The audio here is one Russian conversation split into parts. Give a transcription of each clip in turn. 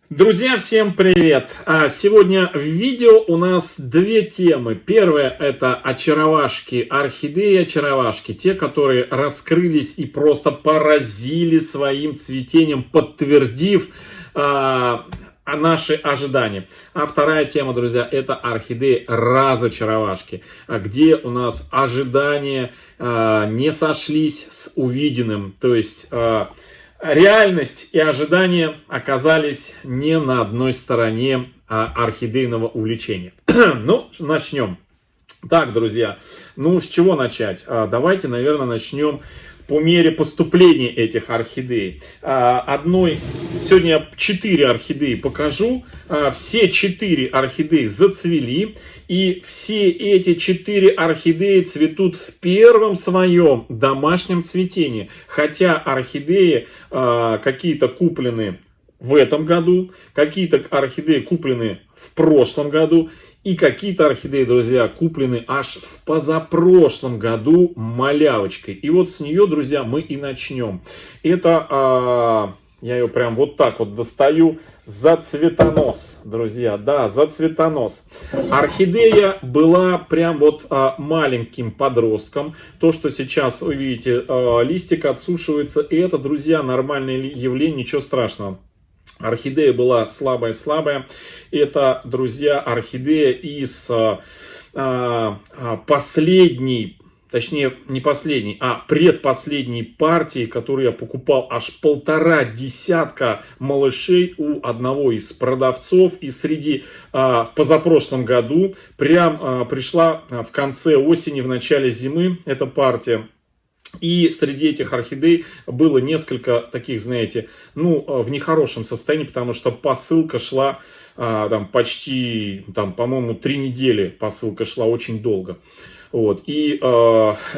Друзья, всем привет! Сегодня в видео у нас две темы. Первая — это очаровашки, орхидеи очаровашки, те, которые раскрылись и просто поразили своим цветением, подтвердив наши ожидания. А вторая тема, друзья, это орхидеи разочаровашки, где у нас ожидания не сошлись с увиденным, то есть реальность и ожидания оказались не на одной стороне орхидейного увлечения. Ну, начнем. Так, друзья, с чего начать? Давайте, наверное, начнем по мере поступления этих орхидей. Сегодня я 4 орхидеи покажу. Все 4 орхидеи зацвели. И все эти 4 орхидеи цветут в первом своем домашнем цветении. Хотя орхидеи какие-то куплены в этом году, какие-то орхидеи куплены в прошлом году. И какие-то орхидеи, друзья, куплены аж в позапрошлом году малявочкой. И вот с нее, друзья, мы и начнем. Это, я ее прям вот так вот достаю, зацветонос, друзья. Да, зацветонос. Орхидея была прям вот маленьким подростком. То, что сейчас вы видите, листик отсушивается. И это, друзья, нормальное явление, ничего страшного. Орхидея была слабая-слабая. Это, друзья, орхидея из последней, точнее не последней, а предпоследней партии, которую я покупал аж 1,5 десятка малышей у одного из продавцов. И в позапрошлом году пришла в конце осени, в начале зимы эта партия. И среди этих орхидей было несколько таких, знаете, в нехорошем состоянии, потому что посылка шла почти, по-моему, 3 недели посылка шла, очень долго. Вот. И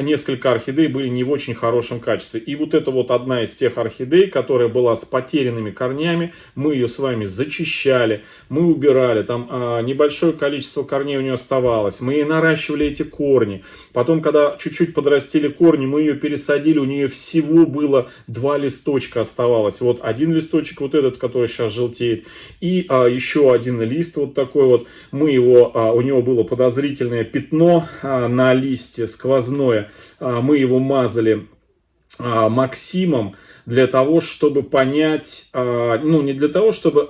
несколько орхидей были не в очень хорошем качестве. И вот это вот одна из тех орхидей, которая была с потерянными корнями. Мы ее с вами зачищали, мы убирали. Там небольшое количество корней у нее оставалось. Мы ей наращивали эти корни. Потом, когда чуть-чуть подрастили корни, мы ее пересадили. У нее всего было 2 листочка оставалось. Вот один листочек, вот этот, который сейчас желтеет. И еще один лист вот такой вот. У него было подозрительное пятно на листе сквозное. Мы его мазали Максимом для того, чтобы понять, не для того, чтобы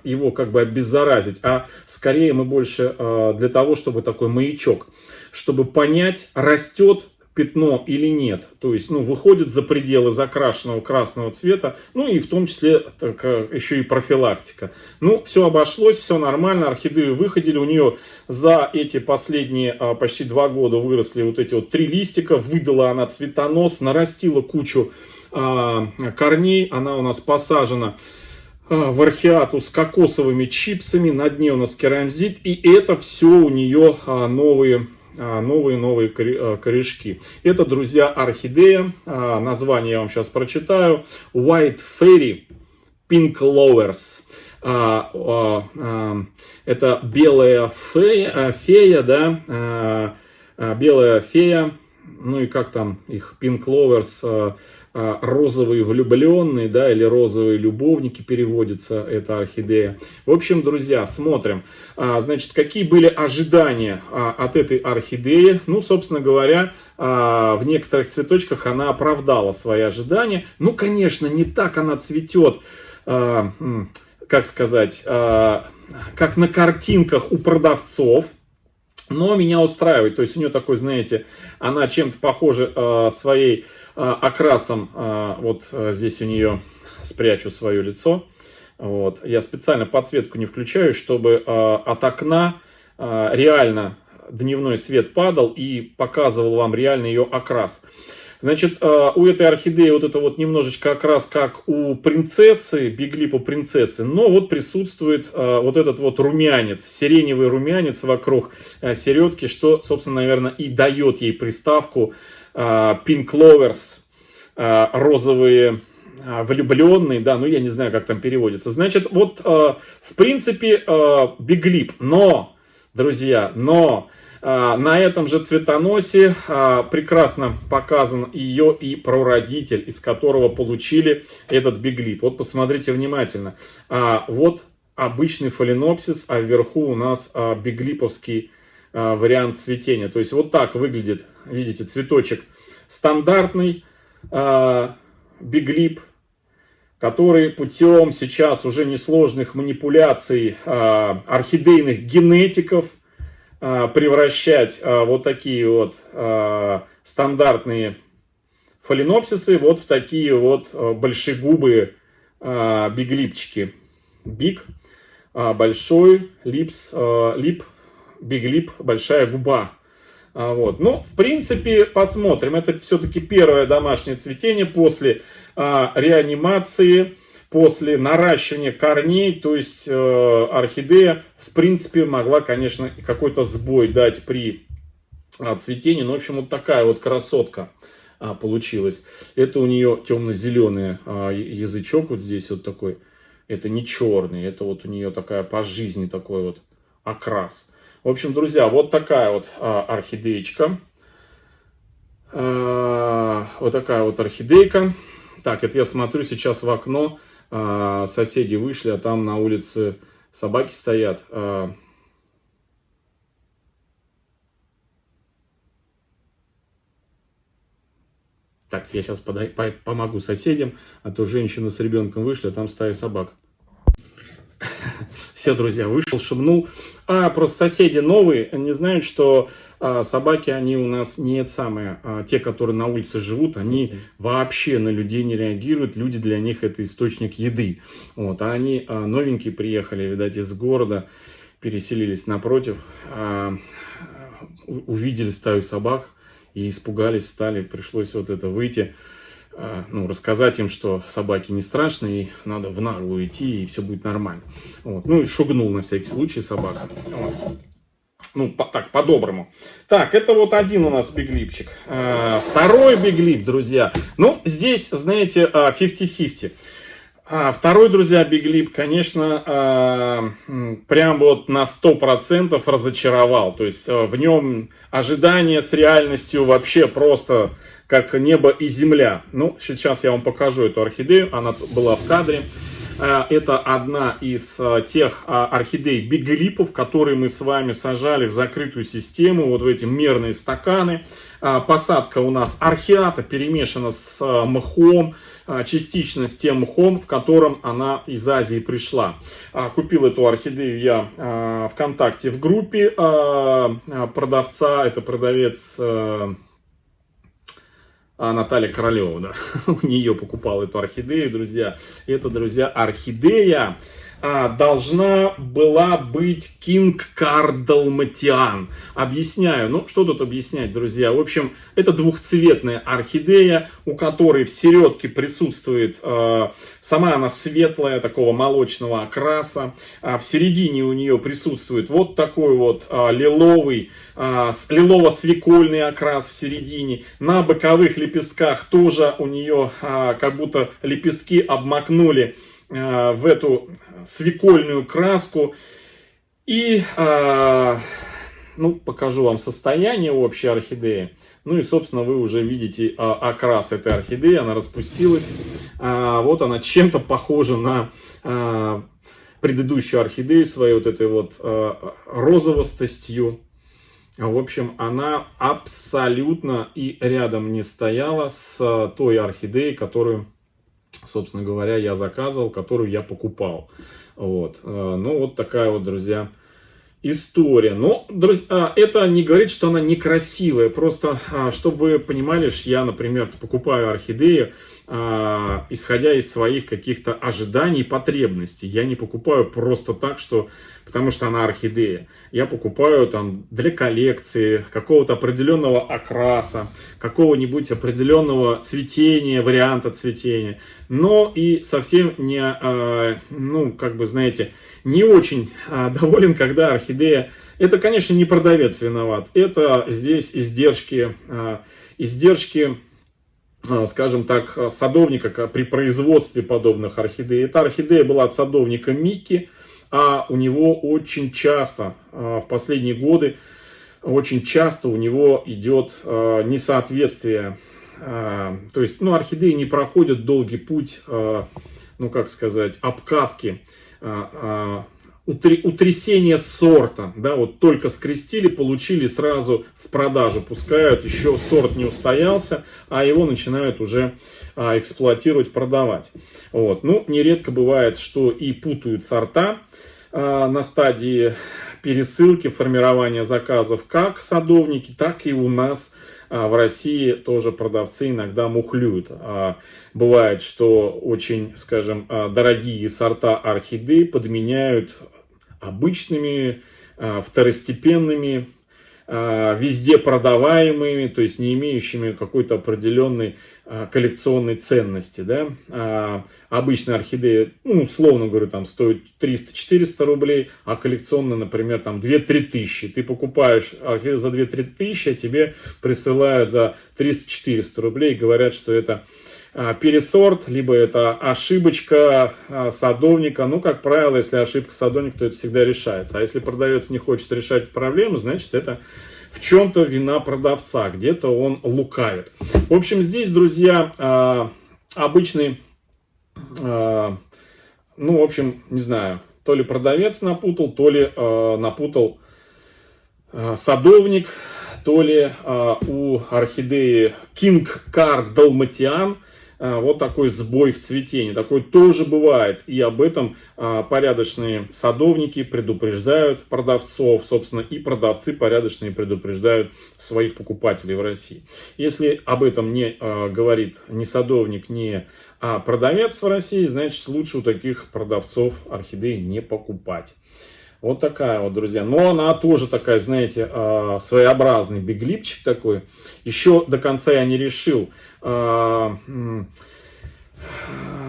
его как бы обеззаразить, а скорее мы больше для того, чтобы такой маячок, чтобы понять, растет пятно или нет. То есть, выходит за пределы закрашенного красного цвета, и в том числе еще и профилактика. Все обошлось, все нормально, орхидею выходили, у нее за эти последние почти 2 года выросли вот эти вот 3 листика, выдала она цветонос, нарастила кучу корней, она у нас посажена в орхиату с кокосовыми чипсами, на дне у нас керамзит, и это все у нее новые корешки. Это, друзья, орхидея. Название я вам сейчас прочитаю. White Fairy Pink Lovers. Это белая фея, да? Белая фея. И как там их? Pink Lovers. Розовые влюбленные, да, или розовые любовники переводится эта орхидея. В общем, друзья, смотрим. Значит, какие были ожидания от этой орхидеи? Собственно говоря, в некоторых цветочках она оправдала свои ожидания. Конечно, не так она цветет, как сказать, как на картинках у продавцов. Но меня устраивает. То есть у нее такой, знаете, она чем-то похожа своей окрасом. Вот здесь у нее спрячу свое лицо. Вот. Я специально подсветку не включаю, чтобы от окна реально дневной свет падал и показывал вам реально ее окрас. Значит, у этой орхидеи вот это вот немножечко окрас, как у принцессы, биглипа принцессы, но вот присутствует вот этот вот румянец, сиреневый румянец вокруг середки, что, собственно, наверное, и дает ей приставку Pink Lovers, розовые влюбленные, да, я не знаю, как там переводится. Значит, вот, в принципе, биглип, но, друзья, На этом же цветоносе прекрасно показан ее и прародитель, из которого получили этот биглип. Вот посмотрите внимательно. Вот обычный фаленопсис, а вверху у нас биглиповский вариант цветения. То есть вот так выглядит, видите, цветочек стандартный биглип, который путем сейчас уже несложных манипуляций орхидейных генетиков превращать вот такие вот стандартные фаленопсисы вот в такие вот большегубые биглипчики. Биг, большой, лип, биглип, большая губа. Вот. Ну, в принципе, посмотрим. Это все-таки первое домашнее цветение после реанимации, после наращивания корней. То есть орхидея, в принципе, могла, конечно, какой-то сбой дать при цветении. Но, в общем, вот такая вот красотка получилась. Это у нее темно-зеленый язычок вот здесь вот такой. Это не черный, это вот у нее такая по жизни такой вот окрас. В общем, друзья, вот такая вот орхидеечка. Вот такая вот орхидейка. Так, это я смотрю сейчас в окно. Соседи вышли, а там на улице собаки стоят. Так, я сейчас помогу соседям, а то женщина с ребенком вышли, а там стая собак. Все, друзья, вышел, шепнул. Просто соседи новые, не знают, что собаки, они у нас не самые, те, которые на улице живут, они вообще на людей не реагируют. Люди для них это источник еды. Вот, а они новенькие приехали, видать, из города, переселились напротив, увидели стаю собак и испугались, встали, пришлось вот это выйти. Ну, рассказать им, что собаки не страшные, и надо в наглую идти, и все будет нормально. Вот. Ну, и шугнул на всякий случай собака. Вот. Ну, так, по-доброму. Так, это вот один у нас биглипчик. Второй биглип, друзья. Ну, здесь, знаете, 50-50. Второй, друзья, биглип, конечно, прям вот на 100% разочаровал. То есть в нем ожидания с реальностью вообще просто как небо и земля. Ну, сейчас я вам покажу эту орхидею, она была в кадре. Это одна из тех орхидей биглипов, которые мы с вами сажали в закрытую систему, вот в эти мерные стаканы. Посадка у нас археата перемешана с мхом, частично с тем мхом, в котором она из Азии пришла. Купил эту орхидею я ВКонтакте в группе продавца, это продавец Наталья Королева, да. У нее покупал эту орхидею, друзья. Это, друзья, орхидея должна была быть King Card Dalmatian. Объясняю. Ну, что тут объяснять, друзья? В общем, это двухцветная орхидея, у которой в середке присутствует, сама она светлая, такого молочного окраса. В середине у нее присутствует вот такой вот лиловый, лилово-свекольный окрас в середине. На боковых лепестках тоже у нее как будто лепестки обмакнули в эту свекольную краску. И ну, покажу вам состояние общей орхидеи. Ну и, собственно, вы уже видите окрас этой орхидеи. Она распустилась. Вот она чем-то похожа на предыдущую орхидею своей вот этой вот розовостостью. В общем, она абсолютно и рядом не стояла с той орхидеей, которую, собственно говоря, я заказывал, которую я покупал. Вот. Ну, вот такая вот, друзья, история. Но, друзья, это не говорит, что она некрасивая. Просто, чтобы вы понимали, я, например, покупаю орхидею, исходя из своих каких-то ожиданий и потребностей. Я не покупаю просто так, потому что она орхидея. Я покупаю там для коллекции, какого-то определенного окраса, какого-нибудь определенного цветения, варианта цветения. Но и совсем не, ну, как бы, знаете, не очень доволен, когда орхидея... Это, конечно, не продавец виноват. Это здесь издержки, скажем так, садовника при производстве подобных орхидей. Эта орхидея была от садовника Микки, а у него очень часто в последние годы очень часто у него идет несоответствие. То есть, ну, орхидеи не проходят долгий путь, ну, как сказать, обкатки, утрясения сорта, да, вот только скрестили, получили, сразу в продажу пускают, еще сорт не устоялся, а его начинают уже эксплуатировать, продавать. Вот. Ну, нередко бывает, что и путают сорта на стадии пересылки, формирования заказов, как садовники, так и у нас в России тоже продавцы иногда мухлюют. Бывает, что очень, скажем, дорогие сорта орхидей подменяют обычными, второстепенными, везде продаваемыми, то есть не имеющими какой-то определенной коллекционной ценности. Да? Обычная орхидея, ну, условно говорю, там стоит 300-400 рублей, а коллекционная, например, там 2-3 тысячи. Ты покупаешь орхидею за 2-3 тысячи, а тебе присылают за 300-400 рублей и говорят, что это пересорт, либо это ошибочка садовника. Ну, как правило, если ошибка садовника, то это всегда решается. А если продавец не хочет решать проблему, значит, это в чем-то вина продавца, где-то он лукавит. В общем, здесь, друзья, обычный, ну, в общем, не знаю, то ли продавец напутал, то ли напутал садовник, то ли у орхидеи King Card Dalmatian вот такой сбой в цветении. Такое тоже бывает. И об этом порядочные садовники предупреждают продавцов. Собственно, и продавцы порядочные предупреждают своих покупателей в России. Если об этом не говорит ни садовник, ни продавец в России, значит, лучше у таких продавцов орхидеи не покупать. Вот такая вот, друзья. Но она тоже такая, знаете, своеобразный биглипчик такой. Еще до конца я не решил,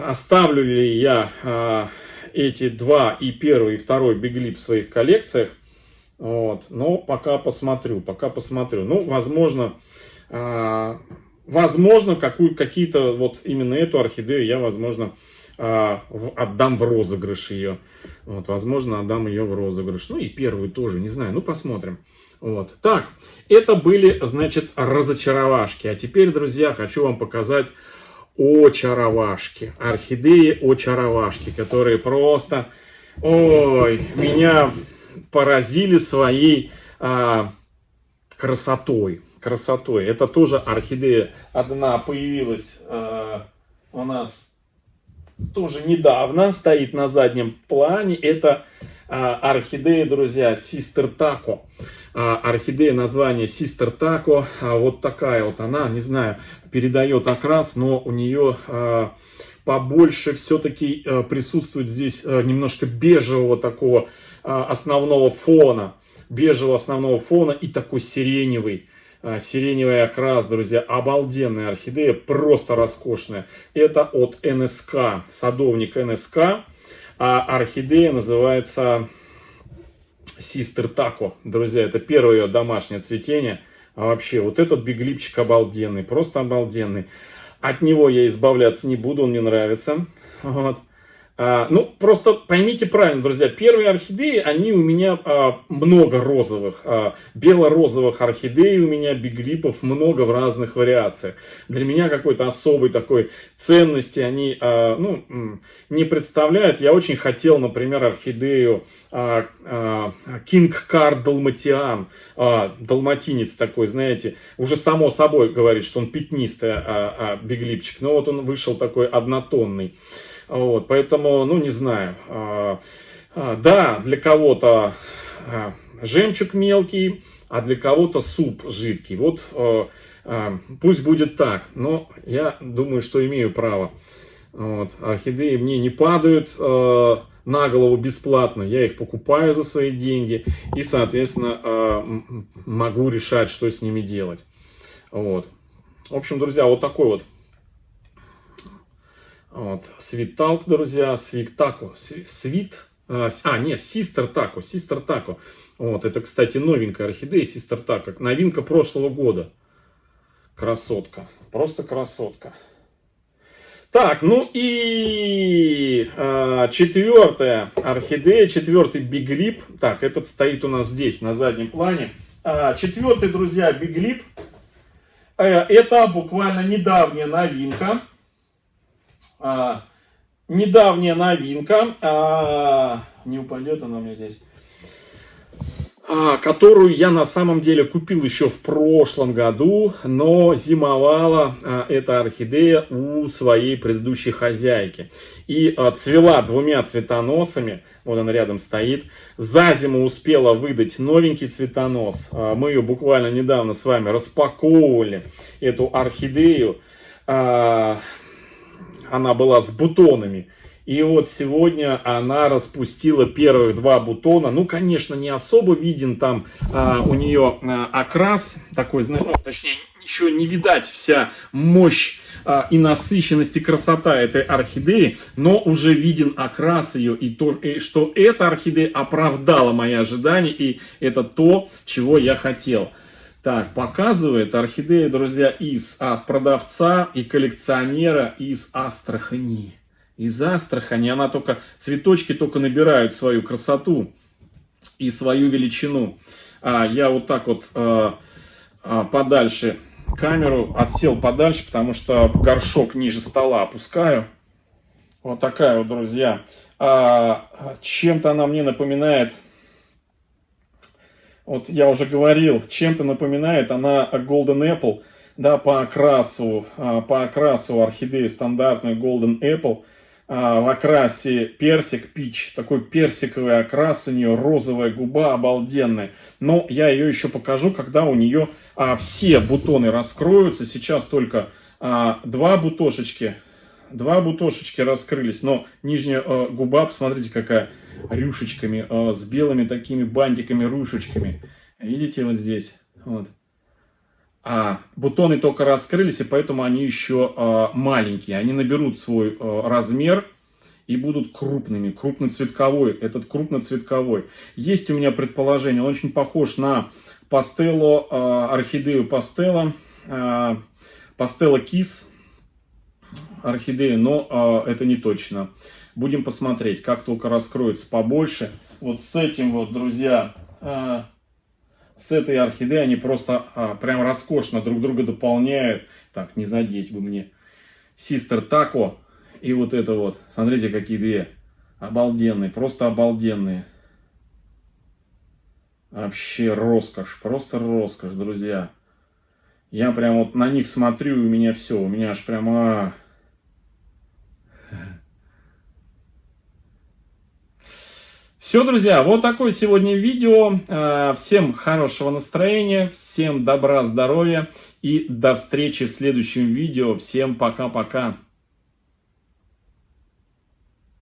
оставлю ли я эти два, и первый, и второй биглип в своих коллекциях. Вот. Но пока посмотрю, Ну, возможно, какие-то, вот именно эту орхидею я, возможно, отдам в розыгрыш ее. Вот, возможно, отдам ее в розыгрыш. Ну и первую тоже, не знаю, ну посмотрим. Вот. Так, это были, значит, разочаровашки. А теперь, друзья, хочу вам показать очаровашки. Орхидеи очаровашки, которые просто, ой, меня поразили своей красотой. Это тоже орхидея. Одна появилась у нас тоже недавно, стоит на заднем плане. Это орхидея, друзья, Sister Taco. Орхидея, название Sister Taco. Вот такая вот она, не знаю, передает окрас, но у нее побольше все-таки присутствует здесь немножко бежевого такого основного фона. Бежевого основного фона и такой сиреневый окрас, друзья. Обалденная орхидея, просто роскошная. Это от НСК, садовник НСК. А орхидея называется Sister Taco. Друзья, это первое ее домашнее цветение. А вообще, вот этот биглипчик обалденный, просто обалденный. От него я избавляться не буду, он мне нравится. Вот. Ну, просто поймите правильно, друзья, первые орхидеи, они у меня много розовых, бело-розовых орхидей у меня, биглипов, много в разных вариациях. Для меня какой-то особой такой ценности они, ну, не представляют. Я очень хотел, например, орхидею King Card Dalmatian, далматинец такой, знаете, уже само собой говорит, что он пятнистый биглипчик, но вот он вышел такой однотонный. Вот, поэтому, ну, не знаю, да, для кого-то жемчуг мелкий, а для кого-то суп жидкий. Вот пусть будет так, но я думаю, что имею право. Вот, орхидеи мне не падают на голову бесплатно, я их покупаю за свои деньги и, соответственно, могу решать, что с ними делать. Вот. В общем, друзья, вот такой вот. Вот, Sweet Talk, друзья, Sweet Taco, Sister Taco. Вот, это, кстати, новенькая орхидея Sister Taco, новинка прошлого года. Красотка, просто красотка. Так, ну и четвертая орхидея, четвертый биглип. Так, этот стоит у нас здесь, на заднем плане. Четвертый, друзья, Биглип. Это буквально недавняя новинка. Недавняя новинка. Не упадет она у меня здесь. Которую я на самом деле купил еще в прошлом году, но зимовала эта орхидея у своей предыдущей хозяйки. И цвела двумя цветоносами, вот она рядом стоит. За зиму успела выдать новенький цветонос. Мы ее буквально недавно с вами распаковывали, эту орхидею. Она была с бутонами. И вот сегодня она распустила первых 2 бутона. Ну, конечно, не особо виден там у нее окрас такой, точнее, еще не видать вся мощь и насыщенность и красота этой орхидеи, но уже виден окрас ее, и то, что эта орхидея оправдала мои ожидания, и это то, чего я хотел. Так, показывает орхидея, друзья, от продавца и коллекционера из Астрахани. Из Астрахани, она только, цветочки только набирают свою красоту и свою величину. Я вот так вот подальше камеру отсел подальше, потому что горшок ниже стола опускаю. Вот такая вот, друзья. Чем-то она мне напоминает, вот я уже говорил, чем-то напоминает она Golden Apple, да, по окрасу орхидеи стандартной Golden Apple. В окрасе персик пич, такой персиковый окрас у нее, розовая губа обалденная. Но я ее еще покажу, когда у нее все бутоны раскроются. Сейчас только 2 бутошечки раскрылись, но нижняя губа, посмотрите, какая, рюшечками, с белыми такими бантиками, рюшечками. Видите, вот здесь, вот. Бутоны только раскрылись, и поэтому они еще маленькие. Они наберут свой размер и будут крупными. Крупноцветковой. Этот крупноцветковой. Есть у меня предположение. Он очень похож на пастелло, орхидею пастелло. Пастелло кис орхидею, но это не точно. Будем посмотреть, как только раскроется побольше. Вот с этим вот, друзья... С этой орхидеей они просто прям роскошно друг друга дополняют. Так, не задеть бы мне. Sister Taco и вот это вот. Смотрите, какие 2. Обалденные, просто обалденные. Вообще роскошь, просто роскошь, друзья. Я прям вот на них смотрю, и у меня все. У меня аж прямо... Все, друзья, вот такое сегодня видео. Всем хорошего настроения, всем добра, здоровья и до встречи в следующем видео. Всем пока-пока.